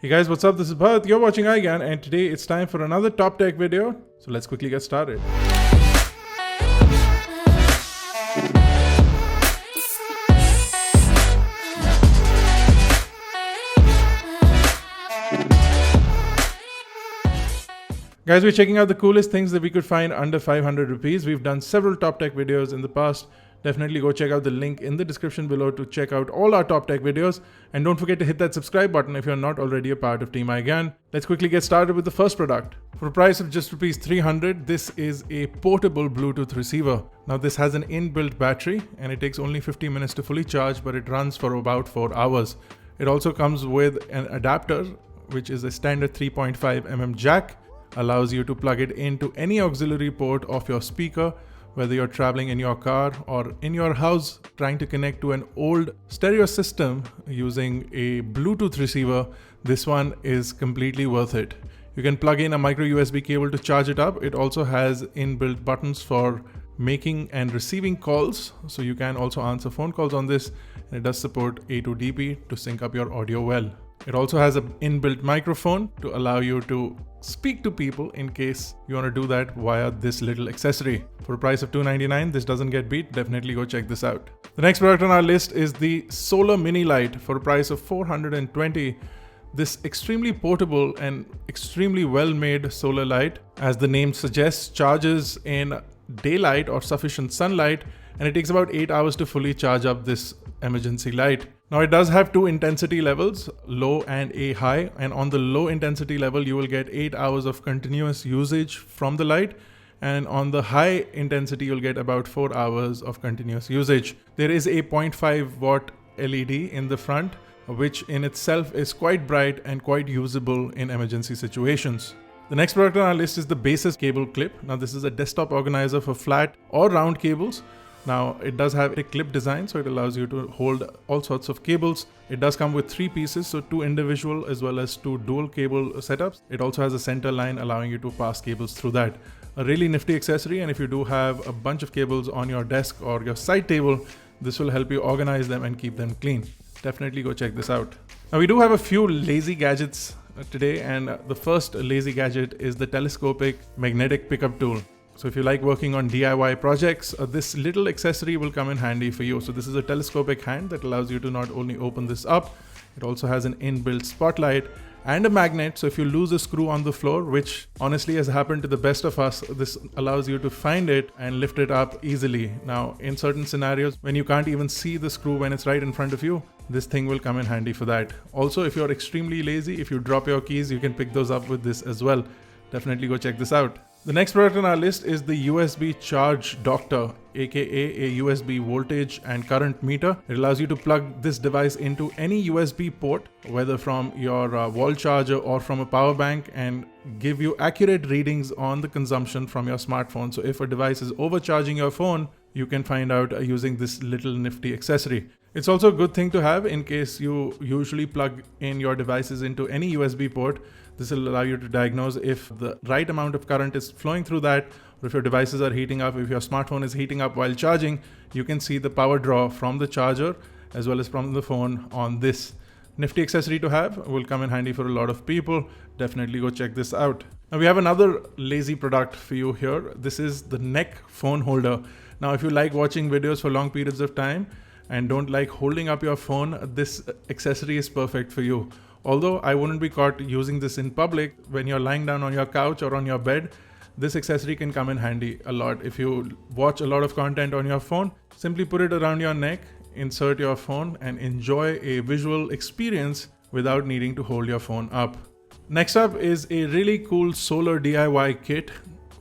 Hey guys, what's up? This is Bharat. You're watching iGyan, and today it's time for another top tech video. So let's quickly get started. Guys, we're checking out the coolest things that we could find under 500 rupees. We've done several top tech videos in the past. Definitely go check out the link in the description below to check out all our top tech videos. And don't forget to hit that subscribe button if you're not already a part of Team iGyan. Let's quickly get started with the first product. For a price of just rupees 300, this is a portable Bluetooth receiver. Now this has an inbuilt battery and it takes only 50 minutes to fully charge, but it runs for about 4 hours. It also comes with an adapter, which is a standard 3.5mm jack. Allows you to plug it into any auxiliary port of your speaker, whether you're traveling in your car or in your house trying to connect to an old stereo system using a Bluetooth receiver. This one is completely worth it. You can plug in a micro USB cable to charge it up. It also has inbuilt buttons for making and receiving calls, so you can also answer phone calls on this, and it does support A2DP to sync up your audio well. It also has an inbuilt microphone to allow you to speak to people in case you want to do that via this little accessory. For a price of $299, this doesn't get beat. Definitely go check this out. The next product on our list is the Solar Mini Light for a price of $420. This extremely portable and extremely well-made solar light, as the name suggests, charges in daylight or sufficient sunlight, and it takes about 8 hours to fully charge up this emergency light. Now it does have two intensity levels, low and a high, and on the low intensity level you will get 8 hours of continuous usage from the light, and on the high intensity you'll get about 4 hours of continuous usage. There is a 0.5 watt LED in the front, which in itself is quite bright and quite usable in emergency situations. The next product on our list is the Basis cable clip. Now this is a desktop organizer for flat or round cables. Now it does have a clip design, so it allows you to hold all sorts of cables. It does come with 3 pieces, so 2 individual as well as 2 dual cable setups. It also has a center line allowing you to pass cables through that. A really nifty accessory, and if you do have a bunch of cables on your desk or your side table, this will help you organize them and keep them clean. Definitely go check this out. Now we do have a few lazy gadgets today, and the first lazy gadget is the telescopic magnetic pickup tool. So if you like working on DIY projects, this little accessory will come in handy for you. So this is a telescopic hand that allows you to not only open this up, it also has an inbuilt spotlight and a magnet. So if you lose a screw on the floor, which honestly has happened to the best of us, this allows you to find it and lift it up easily. Now, in certain scenarios, when you can't even see the screw when it's right in front of you, this thing will come in handy for that. Also, if you're extremely lazy, if you drop your keys, you can pick those up with this as well. Definitely go check this out. The next product on our list is the USB Charge Doctor, aka a USB voltage and current meter. It allows you to plug this device into any USB port, whether from your wall charger or from a power bank, and give you accurate readings on the consumption from your smartphone. So if a device is overcharging your phone, you can find out using this little nifty accessory. It's also a good thing to have in case you usually plug in your devices into any USB port. This will allow you to diagnose if the right amount of current is flowing through that, or if your devices are heating up, if your smartphone is heating up while charging, you can see the power draw from the charger as well as from the phone on this. Nifty accessory to have, will come in handy for a lot of people. Definitely go check this out. Now we have another lazy product for you here. This is the neck phone holder. Now if you like watching videos for long periods of time and don't like holding up your phone, this accessory is perfect for you. Although I wouldn't be caught using this in public, when you're lying down on your couch or on your bed, this accessory can come in handy a lot. If you watch a lot of content on your phone, simply put it around your neck, insert your phone, and enjoy a visual experience without needing to hold your phone up. Next up is a really cool solar DIY kit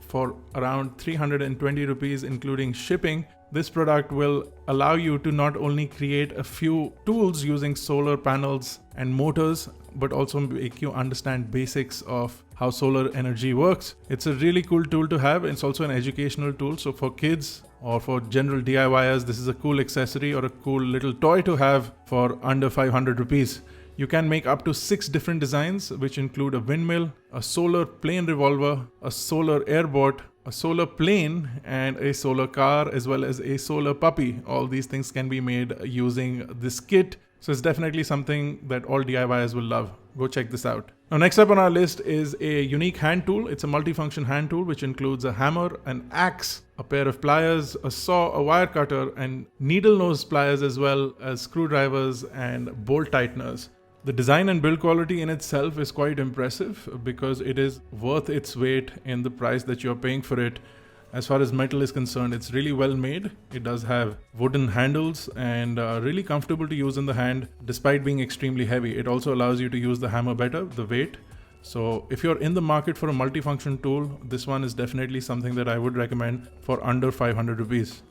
for around 320 rupees including shipping. This product will allow you to not only create a few tools using solar panels and motors, but also make you understand basics of how solar energy works. It's a really cool tool to have. It's also an educational tool. So for kids or for general DIYers, this is a cool accessory or a cool little toy to have for under 500 rupees. You can make up to 6 different designs, which include a windmill, a solar plane revolver, a solar airboat, a solar plane, and a solar car, as well as a solar puppy. All these things can be made using this kit. So it's definitely something that all DIYers will love. Go check this out. Now, next up on our list is a unique hand tool. It's a multifunction hand tool which includes a hammer, an axe, a pair of pliers, a saw, a wire cutter, and needle nose pliers, as well as screwdrivers and bolt tighteners. The design and build quality in itself is quite impressive because it is worth its weight in the price that you're paying for it. As far as metal is concerned, it's really well made. It does have wooden handles and really comfortable to use in the hand despite being extremely heavy. It also allows you to use the hammer better, the weight. So if you're in the market for a multifunction tool, this one is definitely something that I would recommend for under 500 rupees.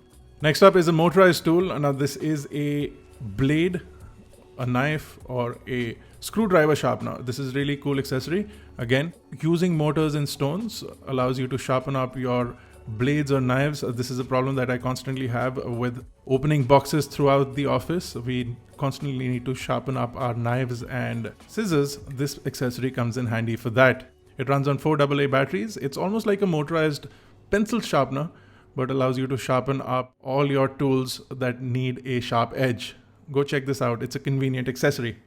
Next up is a motorized tool. Now this is a blade, a knife, or a screwdriver sharpener. This is really cool accessory. Again, using motors and stones allows you to sharpen up your blades or knives. This is a problem that I constantly have with opening boxes throughout the office. We constantly need to sharpen up our knives and scissors. This accessory comes in handy for that. It runs on 4 AA batteries. It's almost like a motorized pencil sharpener, but allows you to sharpen up all your tools that need a sharp edge. Go check this out. It's a convenient accessory.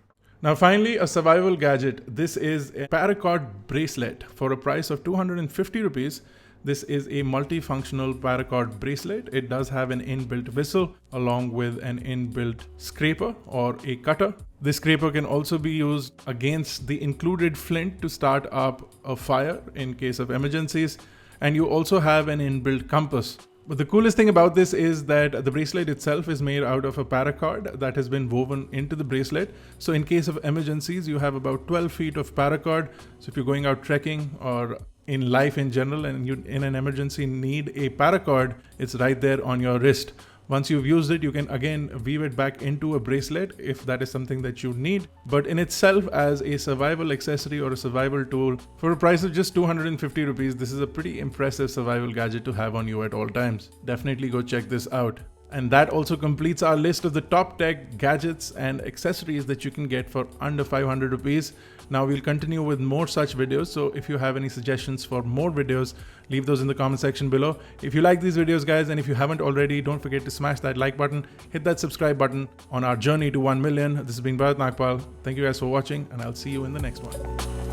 Now finally, a survival gadget. This is a paracord bracelet for a price of 250 rupees. This is a multifunctional paracord bracelet. It does have an inbuilt whistle along with an inbuilt scraper or a cutter. This scraper can also be used against the included flint to start up a fire in case of emergencies. And you also have an inbuilt compass. But the coolest thing about this is that the bracelet itself is made out of a paracord that has been woven into the bracelet. So in case of emergencies, you have about 12 feet of paracord. So if you're going out trekking or in life in general and you in an emergency need a paracord, it's right there on your wrist. Once you've used it, you can again weave it back into a bracelet if that is something that you need. But in itself, as a survival accessory or a survival tool, for a price of just 250 rupees, this is a pretty impressive survival gadget to have on you at all times. Definitely go check this out. And that also completes our list of the top tech gadgets and accessories that you can get for under 500 rupees. Now we'll continue with more such videos. So if you have any suggestions for more videos, leave those in the comment section below. If you like these videos, guys, and if you haven't already, don't forget to smash that like button, hit that subscribe button on our journey to 1 million. This has been Bharat Nagpal. Thank you guys for watching, and I'll see you in the next one.